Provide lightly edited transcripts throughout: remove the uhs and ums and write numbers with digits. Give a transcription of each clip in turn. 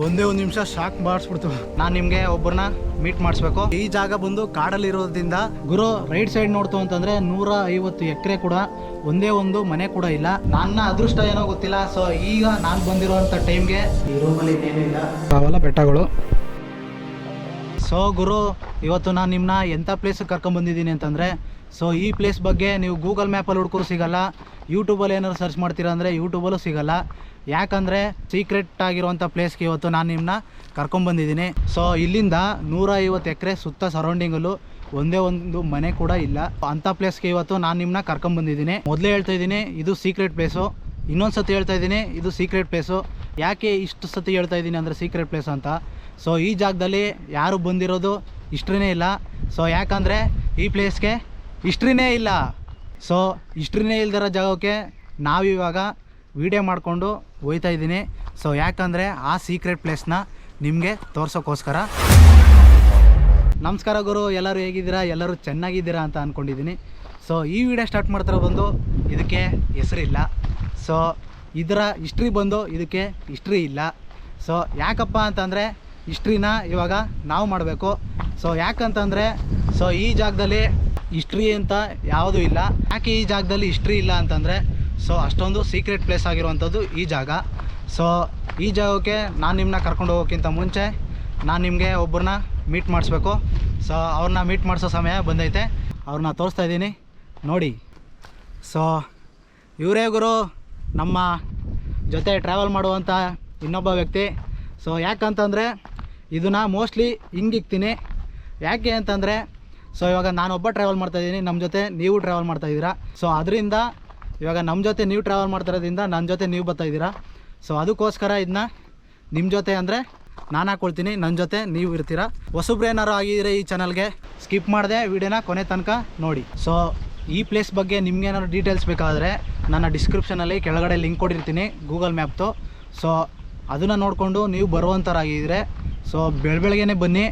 ಒಂದೇ ಒಂದು ನಿಮಿಷ ಶಾಕ್ ಮಾಡಿಸ್ಬಿಡ್ತು. ನಾನು ನಿಮಗೆ ಒಬ್ಬರನ್ನ ಮೀಟ್ ಮಾಡಿಸ್ಬೇಕು. ಈ ಜಾಗ ಬಂದು ಕಾಡಲ್ಲಿರೋದ್ರಿಂದ ಗುರು ರೈಟ್ ಸೈಡ್ ನೋಡ್ತು ಅಂತಂದ್ರೆ 150 ಎಕರೆ ಕೂಡ ಒಂದೇ ಒಂದು ಮನೆ ಕೂಡ ಇಲ್ಲ. ನನ್ನ ಅದೃಷ್ಟ ಏನೋ ಗೊತ್ತಿಲ್ಲ. ಸೊ ಈಗ ನಾನು ಬಂದಿರೋಂಥ ಟೈಮ್ಗೆ ಈ ರೂಮಲ್ಲಿ ಇನ್ನೇನು ಇಲ್ಲ, ಅವೆಲ್ಲ ಬೆಟ್ಟಗಳು. ಸೊ ಗುರು, ಇವತ್ತು ನಾನು ನಿಮ್ಮನ್ನ ಎಂಥ ಪ್ಲೇಸಿಗೆ ಕರ್ಕೊಂಬಂದಿದ್ದೀನಿ ಅಂತಂದರೆ, ಸೊ ಈ ಪ್ಲೇಸ್ ಬಗ್ಗೆ ನೀವು ಗೂಗಲ್ ಮ್ಯಾಪಲ್ಲಿ ಹುಡ್ಕೋರು ಸಿಗಲ್ಲ, ಯೂಟ್ಯೂಬಲ್ಲಿ ಏನಾದ್ರು ಸರ್ಚ್ ಮಾಡ್ತೀರಾ ಅಂದರೆ ಯೂಟ್ಯೂಬಲ್ಲೂ ಸಿಗಲ್ಲ. ಯಾಕಂದರೆ ಸೀಕ್ರೆಟ್ ಆಗಿರುವಂಥ ಪ್ಲೇಸ್ಗೆ ಇವತ್ತು ನಾನು ನಿಮ್ಮನ್ನ ಕರ್ಕೊಂಬಂದಿದ್ದೀನಿ. ಸೊ ಇಲ್ಲಿಂದ 150 ಎಕರೆ ಸುತ್ತ ಸರೌಂಡಿಂಗಲ್ಲೂ ಒಂದೇ ಒಂದು ಮನೆ ಕೂಡ ಇಲ್ಲ. ಅಂಥ ಪ್ಲೇಸ್ಗೆ ಇವತ್ತು ನಾನು ನಿಮ್ಮನ್ನ ಕರ್ಕೊಂಬಂದಿದ್ದೀನಿ. ಮೊದಲೇ ಹೇಳ್ತಾ ಇದ್ದೀನಿ, ಇದು ಸೀಕ್ರೆಟ್ ಪ್ಲೇಸು. ಇನ್ನೊಂದು ಸತಿ ಹೇಳ್ತಾ ಇದ್ದೀನಿ, ಇದು ಸೀಕ್ರೆಟ್ ಪ್ಲೇಸು. ಯಾಕೆ ಇಷ್ಟು ಸತಿ ಹೇಳ್ತಾ ಇದ್ದೀನಿ ಅಂದರೆ ಸೀಕ್ರೆಟ್ ಪ್ಲೇಸ್ ಅಂತ. ಸೊ ಈ ಜಾಗದಲ್ಲಿ ಯಾರು ಬಂದಿರೋದು ಹಿಸ್ಟ್ರಿನೇ ಇಲ್ಲ. ಸೊ ಯಾಕಂದರೆ ಈ ಪ್ಲೇಸ್ಗೆ ಹಿಸ್ಟ್ರಿನೇ ಇಲ್ಲ. ಸೊ ಹಿಸ್ಟ್ರಿನೇ ಇಲ್ದಿರೋ ಜಾಗಕ್ಕೆ ನಾವಿವಾಗ ವೀಡಿಯೋ ಮಾಡಿಕೊಂಡು ಹೋಗ್ತಾ ಇದ್ದೀನಿ. ಸೊ ಯಾಕಂದರೆ ಆ ಸೀಕ್ರೆಟ್ ಪ್ಲೇಸ್ನ ನಿಮಗೆ ತೋರ್ಸೋಕ್ಕೋಸ್ಕರ. ನಮಸ್ಕಾರ ಗುರು, ಎಲ್ಲರೂ ಹೇಗಿದ್ದೀರಾ? ಎಲ್ಲರೂ ಚೆನ್ನಾಗಿದ್ದೀರಾ ಅಂತ ಅಂದ್ಕೊಂಡಿದ್ದೀನಿ. ಸೊ ಈ ವಿಡಿಯೋ ಸ್ಟಾರ್ಟ್ ಮಾಡ್ತಾರೋ ಬಂದು ಇದಕ್ಕೆ ಹೆಸರಿಲ್ಲ. ಸೊ ಇದರ ಹಿಸ್ಟ್ರಿ ಬಂದು ಇದಕ್ಕೆ ಹಿಸ್ಟ್ರಿ ಇಲ್ಲ. ಸೊ ಯಾಕಪ್ಪ ಅಂತಂದರೆ ಹಿಸ್ಟ್ರಿನ ಇವಾಗ ನಾವು ಮಾಡಬೇಕು. ಸೊ ಯಾಕಂತಂದರೆ ಸೊ ಈ ಜಾಗದಲ್ಲಿ ಹಿಸ್ಟ್ರಿ ಅಂತ ಯಾವುದೂ ಇಲ್ಲ. ಯಾಕೆ ಈ ಜಾಗದಲ್ಲಿ ಹಿಸ್ಟ್ರಿ ಇಲ್ಲ ಅಂತಂದರೆ, ಸೊ ಅಷ್ಟೊಂದು ಸೀಕ್ರೆಟ್ ಪ್ಲೇಸ್ ಆಗಿರುವಂಥದ್ದು ಈ ಜಾಗ. ಸೊ ಈ ಜಾಗಕ್ಕೆ ನಾನು ನಿಮ್ಮನ್ನ ಕರ್ಕೊಂಡು ಹೋಗೋಕ್ಕಿಂತ ಮುಂಚೆ ನಾನು ನಿಮಗೆ ಒಬ್ಬರನ್ನ ಮೀಟ್ ಮಾಡಿಸ್ಬೇಕು. ಸೊ ಅವ್ರನ್ನ ಮೀಟ್ ಮಾಡಿಸೋ ಸಮಯ ಬಂದೈತೆ. ಅವ್ರನ್ನ ತೋರಿಸ್ತಾ ಇದ್ದೀನಿ ನೋಡಿ. ಸೊ ಇವರೇ ಗುರು, ನಮ್ಮ ಜೊತೆ ಟ್ರಾವೆಲ್ ಮಾಡುವಂಥ ಇನ್ನೊಬ್ಬ ವ್ಯಕ್ತಿ. ಸೊ ಯಾಕಂತಂದರೆ ಇದನ್ನು ಮೋಸ್ಟ್ಲಿ ಹಿಂಗಿಕ್ತೀನಿ. ಯಾಕೆ ಅಂತಂದರೆ ಸೊ ಇವಾಗ ನಾನೊಬ್ಬ ಟ್ರಾವೆಲ್ ಮಾಡ್ತಾಯಿದ್ದೀನಿ, ನಮ್ಮ ಜೊತೆ ನೀವು ಟ್ರಾವೆಲ್ ಮಾಡ್ತಾಯಿದ್ದೀರಾ. ಸೊ ಅದರಿಂದ ಇವಾಗ ನಮ್ಮ ಜೊತೆ ನೀವು ಟ್ರಾವೆಲ್ ಮಾಡ್ತಿರೋದ್ರಿಂದ ನನ್ನ ಜೊತೆ ನೀವು ಬರ್ತಾಯಿದ್ದೀರಾ. ಸೊ ಅದಕ್ಕೋಸ್ಕರ ಇದನ್ನ ನಿಮ್ಮ ಜೊತೆ ಅಂದರೆ ನಾನು ಹಾಕ್ಕೊಳ್ತೀನಿ, ನನ್ನ ಜೊತೆ ನೀವು ಇರ್ತೀರ. ಹೊಸಬ್ರೇನಾರು ಆಗಿದ್ರೆ ಈ ಚಾನಲ್ಗೆ ಸ್ಕಿಪ್ ಮಾಡಿದೆ ವೀಡಿಯೋನ ಕೊನೆ ತನಕ ನೋಡಿ. ಸೊ ಈ ಪ್ಲೇಸ್ ಬಗ್ಗೆ ನಿಮ್ಗೇನಾದ್ರು ಡೀಟೇಲ್ಸ್ ಬೇಕಾದರೆ ನನ್ನ ಡಿಸ್ಕ್ರಿಪ್ಷನಲ್ಲಿ ಕೆಳಗಡೆ ಲಿಂಕ್ ಕೊಟ್ಟಿರ್ತೀನಿ ಗೂಗಲ್ ಮ್ಯಾಪ್ದು. ಸೊ ಅದನ್ನು ನೋಡಿಕೊಂಡು ನೀವು ಬರುವಂಥರಾಗಿದ್ದರೆ ಸೊ ಬೆಳಗ್ಗೆನೇ ಬನ್ನಿ.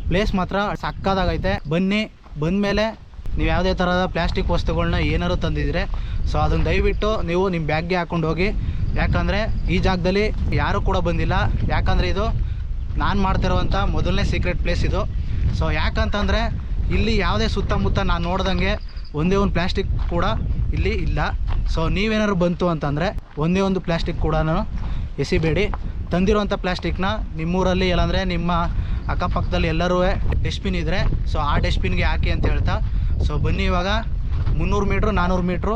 ಪ್ಲೇಸ್ ಮಾತ್ರ ಸಕ್ಕದಾಗೈತೆ. ಬನ್ನಿ, ಬಂದಮೇಲೆ ನೀವು ಯಾವುದೇ ಥರದ ಪ್ಲಾಸ್ಟಿಕ್ ವಸ್ತುಗಳನ್ನ ಏನಾದ್ರು ತಂದಿದ್ರೆ ಸೊ ಅದನ್ನು ದಯವಿಟ್ಟು ನೀವು ನಿಮ್ಮ ಬ್ಯಾಗ್ಗೆ ಹಾಕ್ಕೊಂಡು ಹೋಗಿ. ಯಾಕಂದರೆ ಈ ಜಾಗದಲ್ಲಿ ಯಾರೂ ಕೂಡ ಬಂದಿಲ್ಲ. ಯಾಕಂದರೆ ಇದು ನಾನು ಮಾಡ್ತಿರೋವಂಥ ಮೊದಲನೇ ಸೀಕ್ರೆಟ್ ಪ್ಲೇಸ್ ಇದು. ಸೊ ಯಾಕಂತಂದರೆ ಇಲ್ಲಿ ಯಾವುದೇ ಸುತ್ತಮುತ್ತ ನಾನು ನೋಡ್ದಂಗೆ ಒಂದೇ ಒಂದು ಪ್ಲಾಸ್ಟಿಕ್ ಕೂಡ ಇಲ್ಲಿ ಇಲ್ಲ. ಸೊ ನೀವೇನಾದ್ರು ಬಂತು ಅಂತಂದರೆ ಒಂದೇ ಒಂದು ಪ್ಲಾಸ್ಟಿಕ್ ಕೂಡ ಎಸಿಬೇಡಿ. ತಂದಿರುವಂಥ ಪ್ಲಾಸ್ಟಿಕ್ನ ನಿಮ್ಮೂರಲ್ಲಿ ಇಲ್ಲಾಂದರೆ ನಿಮ್ಮ ಅಕ್ಕಪಕ್ಕದಲ್ಲಿ ಎಲ್ಲರೂ ಡಸ್ಟ್ಬಿನ್ ಇದ್ದರೆ ಸೊ ಆ ಡಸ್ಟ್ಬಿನ್ಗೆ ಹಾಕಿ ಅಂತ ಹೇಳ್ತಾ. ಸೊ ಬನ್ನಿ, ಇವಾಗ 300 ಮೀಟ್ರು 400 ಮೀಟ್ರು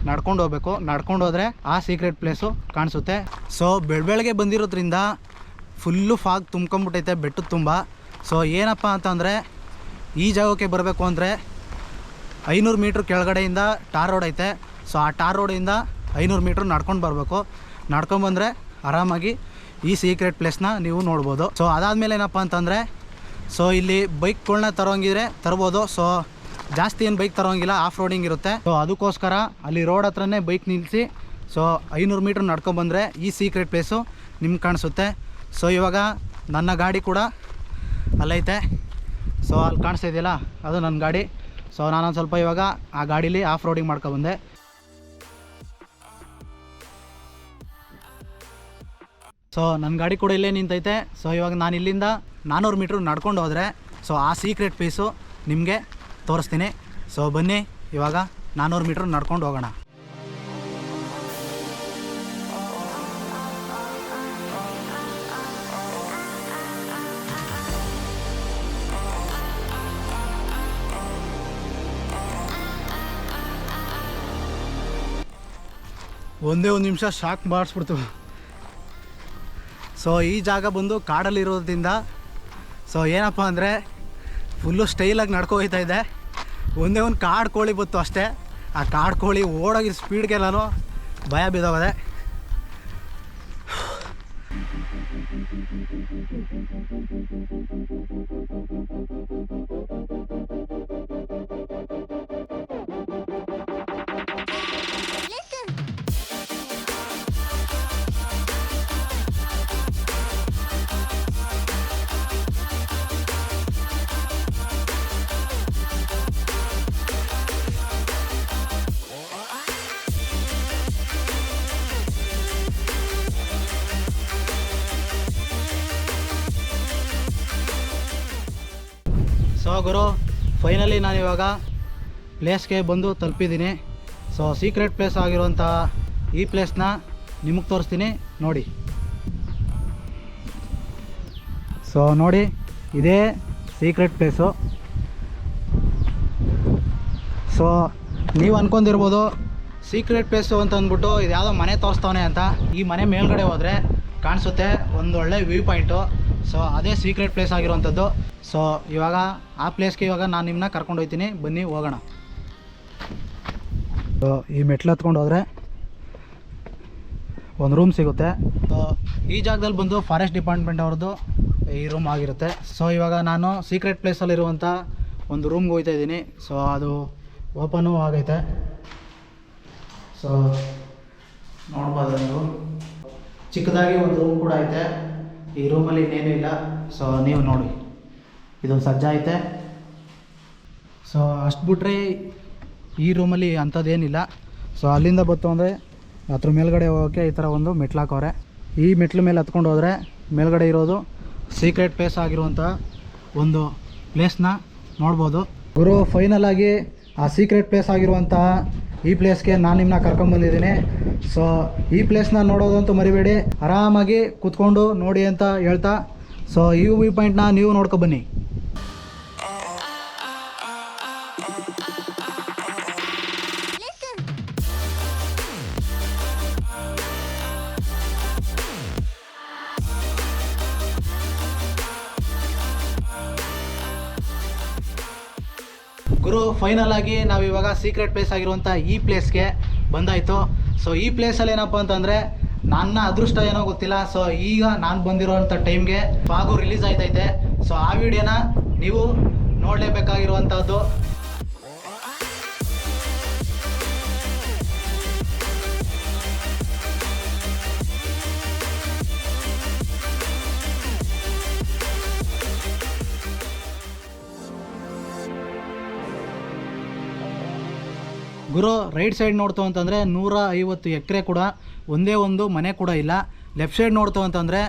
ನಡ್ಕೊಂಡು ಹೋಗ್ಬೇಕು. ನಡ್ಕೊಂಡು ಹೋದರೆ ಆ ಸೀಕ್ರೆಟ್ ಪ್ಲೇಸು ಕಾಣಿಸುತ್ತೆ. ಸೊ ಬೆಳಗ್ಗೆ ಬಂದಿರೋದ್ರಿಂದ ಫುಲ್ಲು ಫಾಗ್ ತುಂಬ್ಕೊಂಬಿಟ್ಟೈತೆ ಬೆಟ್ಟದ ತುಂಬ. ಸೊ ಏನಪ್ಪ ಅಂತಂದರೆ ಈ ಜಾಗಕ್ಕೆ ಬರಬೇಕು ಅಂದರೆ 500 ಮೀಟ್ರ್ ಕೆಳಗಡೆಯಿಂದ ಟಾರ್ ರೋಡ್ ಐತೆ. ಸೊ ಆ ಟಾರ್ ರೋಡಿಂದ 500 ಮೀಟ್ರ್ ನಡ್ಕೊಂಡು ಬರಬೇಕು. ನಡ್ಕೊಂಬಂದರೆ ಆರಾಮಾಗಿ ಈ ಸೀಕ್ರೆಟ್ ಪ್ಲೇಸ್ನ ನೀವು ನೋಡ್ಬೋದು. ಸೊ ಅದಾದಮೇಲೆ ಏನಪ್ಪ ಅಂತಂದರೆ ಸೊ ಇಲ್ಲಿ ಬೈಕ್ಗಳನ್ನ ತರೋಂಗಿದ್ರೆ ತರ್ಬೋದು. ಸೊ ಜಾಸ್ತಿ ಏನು ಬೈಕ್ ತರೋಂಗಿಲ್ಲ, ಆಫ್ ರೋಡಿಂಗ್ ಇರುತ್ತೆ. ಸೊ ಅದಕ್ಕೋಸ್ಕರ ಅಲ್ಲಿ ರೋಡ್ ಹತ್ರನೇ ಬೈಕ್ ನಿಲ್ಲಿಸಿ ಸೊ 500 ಮೀಟ್ರ್ ನಡ್ಕೊಂಬಂದರೆ ಈ ಸೀಕ್ರೆಟ್ ಪ್ಲೇಸು ನಿಮ್ಗೆ ಕಾಣಿಸುತ್ತೆ. ಸೊ ಇವಾಗ ನನ್ನ ಗಾಡಿ ಕೂಡ ಅಲ್ಲೈತೆ. ಸೊ ಅಲ್ಲಿ ಕಾಣಿಸ್ತಾ ಇದೆಯಲ್ಲ, ಅದು ನನ್ನ ಗಾಡಿ. ಸೊ ನಾನೊಂದು ಸ್ವಲ್ಪ ಇವಾಗ ಆ ಗಾಡೀಲಿ ಆಫ್ ರೋಡಿಂಗ್ ಮಾಡ್ಕೊಬಂದೆ. ಸೊ ನನ್ನ ಗಾಡಿ ಕೂಡ ಇಲ್ಲೇ ನಿಂತೈತೆ. ಸೊ ಇವಾಗ ನಾನು ಇಲ್ಲಿಂದ 400 ಮೀಟ್ರ್ ನಡ್ಕೊಂಡು ಹೋದರೆ ಸೊ ಆ ಸೀಕ್ರೆಟ್ ಪ್ಲೇಸು ನಿಮಗೆ ತೋರಿಸ್ತೀನಿ. ಸೊ ಬನ್ನಿ, ಇವಾಗ 400 ಮೀಟ್ರ್ ನಡ್ಕೊಂಡು ಹೋಗೋಣ. ಒಂದೇ ಒಂದು ನಿಮಿಷ ಶಾಕ್ ಮಾಡಿಸ್ಬಿಡ್ತು. ಸೊ ಈ ಜಾಗ ಬಂದು ಕಾಡಲ್ಲಿರೋದ್ರಿಂದ ಸೊ ಏನಪ್ಪ ಅಂದರೆ ಫುಲ್ಲು ಸ್ಟೈಲಾಗಿ ನಡ್ಕೊ ಹೋಗ್ತಾ ಇದೆ. ಒಂದೇ ಒಂದು ಕಾಡು ಕೋಳಿ ಬತ್ತು ಅಷ್ಟೇ. ಆ ಕಾಡು ಕೋಳಿ ಓಡೋಗಿ ಸ್ಪೀಡ್ಗೆ ನಾನು ಭಯ ಬಿದ್ದೋಗದೆ. ಗುರು ಫೈನಲಿ ನಾನು ಇವಾಗ ಪ್ಲೇಸ್ಗೆ ಬಂದು ತಲುಪಿದ್ದೀನಿ. ಸೊ ಸೀಕ್ರೆಟ್ ಪ್ಲೇಸ್ ಆಗಿರುವಂಥ ಈ ಪ್ಲೇಸ್ನ ನಿಮಗೆ ತೋರಿಸ್ತೀನಿ ನೋಡಿ. ಸೊ ನೋಡಿ, ಇದೇ ಸೀಕ್ರೆಟ್ ಪ್ಲೇಸು. ಸೊ ನೀವು ಅಂದ್ಕೊಂಡಿರ್ಬೋದು ಸೀಕ್ರೆಟ್ ಪ್ಲೇಸು ಅಂತ ಅಂದ್ಬಿಟ್ಟು ಇದು ಯಾವುದೋ ಮನೆ ತೋರಿಸ್ತವನೆ ಅಂತ. ಈ ಮನೆ ಮೇಲ್ಗಡೆ ಹೋದರೆ ಕಾಣಿಸುತ್ತೆ ಒಂದು ಒಳ್ಳೆ ವ್ಯೂ ಪಾಯಿಂಟು. ಸೊ ಅದೇ ಸೀಕ್ರೆಟ್ ಪ್ಲೇಸ್ ಆಗಿರುವಂಥದ್ದು. ಸೊ ಇವಾಗ ಆ ಪ್ಲೇಸ್ಗೆ ಇವಾಗ ನಾನು ನಿಮ್ಮನ್ನ ಕರ್ಕೊಂಡು ಹೋಗ್ತೀನಿ, ಬನ್ನಿ ಹೋಗೋಣ. ಸೊ ಈ ಮೆಟ್ಲು ಹತ್ಕೊಂಡು ಹೋದರೆ ಒಂದು ರೂಮ್ ಸಿಗುತ್ತೆ. ಸೊ ಈ ಜಾಗದಲ್ಲಿ ಬಂದು ಫಾರೆಸ್ಟ್ ಡಿಪಾರ್ಟ್ಮೆಂಟ್ ಅವ್ರದ್ದು ಈ ರೂಮ್ ಆಗಿರುತ್ತೆ. ಸೊ ಇವಾಗ ನಾನು ಸೀಕ್ರೆಟ್ ಪ್ಲೇಸಲ್ಲಿರುವಂಥ ಒಂದು ರೂಮ್ಗೆ ಹೋಗ್ತಾ ಇದ್ದೀನಿ. ಸೊ ಅದು ಓಪನು ಆಗೈತೆ. ಸೊ ನೋಡ್ಬೋದು ನೀವು, ಚಿಕ್ಕದಾಗಿ ಒಂದು ರೂಮ್ ಕೂಡ ಐತೆ. ಈ ರೂಮಲ್ಲಿ ಇನ್ನೇನು ಇಲ್ಲ. ಸೊ ನೀವು ನೋಡಿ, ಇದೊಂದು ಸಜ್ಜ ಐತೆ. ಸೊ ಅಷ್ಟು ಬಿಟ್ರೆ ಈ ರೂಮಲ್ಲಿ ಅಂಥದ್ದೇನಿಲ್ಲ. ಸೊ ಅಲ್ಲಿಂದ ಬತ್ತು ಅಂದರೆ ಅದ್ರ ಮೇಲ್ಗಡೆ ಹೋಗೋಕ್ಕೆ ಈ ಥರ ಒಂದು ಮೆಟ್ಲು ಹಾಕವ್ರೆ. ಈ ಮೆಟ್ಲು ಮೇಲೆ ಹತ್ಕೊಂಡು ಹೋದರೆ ಮೇಲ್ಗಡೆ ಇರೋದು ಸೀಕ್ರೆಟ್ ಪ್ಲೇಸ್ ಆಗಿರುವಂಥ ಒಂದು ಪ್ಲೇಸ್ನ ನೋಡ್ಬೋದು. ಗುರು ಫೈನಲ್ ಆಗಿ ಆ ಸೀಕ್ರೆಟ್ ಪ್ಲೇಸ್ ಆಗಿರುವಂತಹ ಈ ಪ್ಲೇಸ್ಗೆ ನಾನು ನಿಮ್ಮನ್ನ ಕರ್ಕೊಂಡ್ಬಂದಿದ್ದೀನಿ. ಸೊ ಈ ಪ್ಲೇಸ್ನ ನೋಡೋದಂತೂ ಮರಿಬೇಡಿ, ಆರಾಮಾಗಿ ಕೂತ್ಕೊಂಡು ನೋಡಿ ಅಂತ ಹೇಳ್ತಾ. ಸೊ ಈ ವ್ಯೂ ಪಾಯಿಂಟ್ನ ನೀವು ನೋಡ್ಕೊಬನ್ನಿ. ಗುರು ಫೈನಲ್ ಆಗಿ ನಾವಿವಾಗ ಸೀಕ್ರೆಟ್ ಪ್ಲೇಸ್ ಆಗಿರುವಂಥ ಈ ಪ್ಲೇಸ್ಗೆ ಬಂದಾಯಿತು. ಸೊ ಈ ಪ್ಲೇಸಲ್ಲಿ ಏನಪ್ಪ ಅಂತಂದರೆ ನನ್ನ ಅದೃಷ್ಟ ಏನೋ ಗೊತ್ತಿಲ್ಲ. ಸೊ ಈಗ ನಾನು ಬಂದಿರೋಂಥ ಟೈಮ್ಗೆ ಫಾಗು ರಿಲೀಸ್ ಆಯ್ತೈತೆ. ಸೊ ಆ ವಿಡಿಯೋನ ನೀವು ನೋಡಲೇಬೇಕಾಗಿರುವಂಥದ್ದು. ಗುರು ರೈಟ್ ಸೈಡ್ ನೋಡ್ತು ಅಂತಂದರೆ 150 ಎಕರೆ ಕೂಡ ಒಂದೇ ಒಂದು ಮನೆ ಕೂಡ ಇಲ್ಲ. ಲೆಫ್ಟ್ ಸೈಡ್ ನೋಡ್ತು ಅಂತಂದರೆ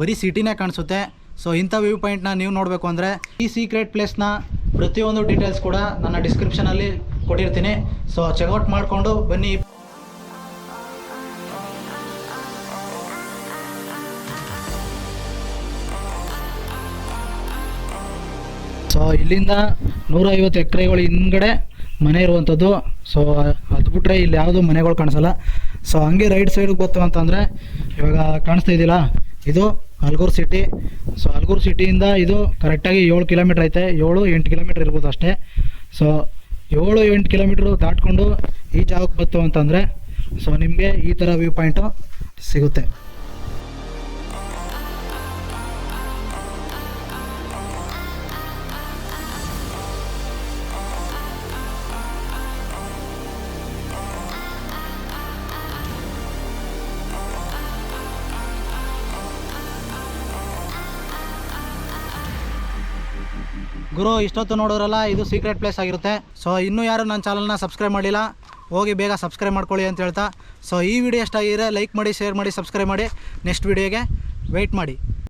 ಬರೀ ಸಿಟಿನೇ ಕಾಣಿಸುತ್ತೆ. ಸೊ ಇಂಥ ವ್ಯೂ ಪಾಯಿಂಟ್ನ ನೀವು ನೋಡಬೇಕು ಅಂದರೆ ಈ ಸೀಕ್ರೆಟ್ ಪ್ಲೇಸ್ನ ಪ್ರತಿಯೊಂದು ಡೀಟೇಲ್ಸ್ ಕೂಡ ನನ್ನ ಡಿಸ್ಕ್ರಿಪ್ಷನಲ್ಲಿ ಕೊಟ್ಟಿರ್ತೀನಿ. ಸೊ ಚೆಕ್ಔಟ್ ಮಾಡಿಕೊಂಡು ಬನ್ನಿ. ಸೊ ಇಲ್ಲಿಂದ 150 ಎಕರೆಗಳು ಹಿಂದ್ಗಡೆ ಮನೆ ಇರುವಂಥದ್ದು. ಸೊ ಅದು ಬಿಟ್ಟರೆ ಇಲ್ಲಿ ಯಾವುದೂ ಮನೆಗಳು ಕಾಣಿಸಲ್ಲ. ಸೊ ಹಂಗೆ ರೈಟ್ ಸೈಡಿಗೆ ಗೊತ್ತು ಅಂತಂದರೆ ಇವಾಗ ಕಾಣಿಸ್ತಾ ಇದ್ದಿಲ್ಲ, ಇದು ಅಲ್ಗೂರು ಸಿಟಿ. ಸೊ ಅಲ್ಗೂರು ಸಿಟಿಯಿಂದ ಇದು ಕರೆಕ್ಟಾಗಿ 7 ಕಿಲೋಮೀಟ್ರ್ ಐತೆ. 7-8 ಕಿಲೋಮೀಟ್ರ್ ಇರ್ಬೋದು ಅಷ್ಟೇ. ಸೊ 7-8 ಕಿಲೋಮೀಟ್ರು ದಾಟ್ಕೊಂಡು ಈ ಜಾಗಕ್ಕೆ ಬಂತು ಅಂತಂದರೆ ಸೊ ನಿಮಗೆ ಈ ಥರ ವ್ಯೂ ಪಾಯಿಂಟು ಸಿಗುತ್ತೆ. ಗುರು ಇಷ್ಟೊತ್ತು ನೋಡೋರಲ್ಲ, ಇದು ಸೀಕ್ರೆಟ್ ಪ್ಲೇಸ್ ಆಗಿರುತ್ತೆ. ಸೊ ಇನ್ನೂ ಯಾರು ನನ್ನ ಚಾನಲ್ನ ಸಬ್ಸ್ಕ್ರೈಬ್ ಮಾಡಿಲ್ಲ, ಹೋಗಿ ಬೇಗ ಸಬ್ಸ್ಕ್ರೈಬ್ ಮಾಡ್ಕೊಳ್ಳಿ ಅಂತ ಹೇಳ್ತಾ. ಸೊ ಈ ವಿಡಿಯೋ ಇಷ್ಟ ಆಗಿದ್ರೆ ಲೈಕ್ ಮಾಡಿ, ಶೇರ್ ಮಾಡಿ, ಸಬ್ಸ್ಕ್ರೈಬ್ ಮಾಡಿ. ನೆಕ್ಸ್ಟ್ ವಿಡಿಯೋಗೆ ವೆಯ್ಟ್ ಮಾಡಿ.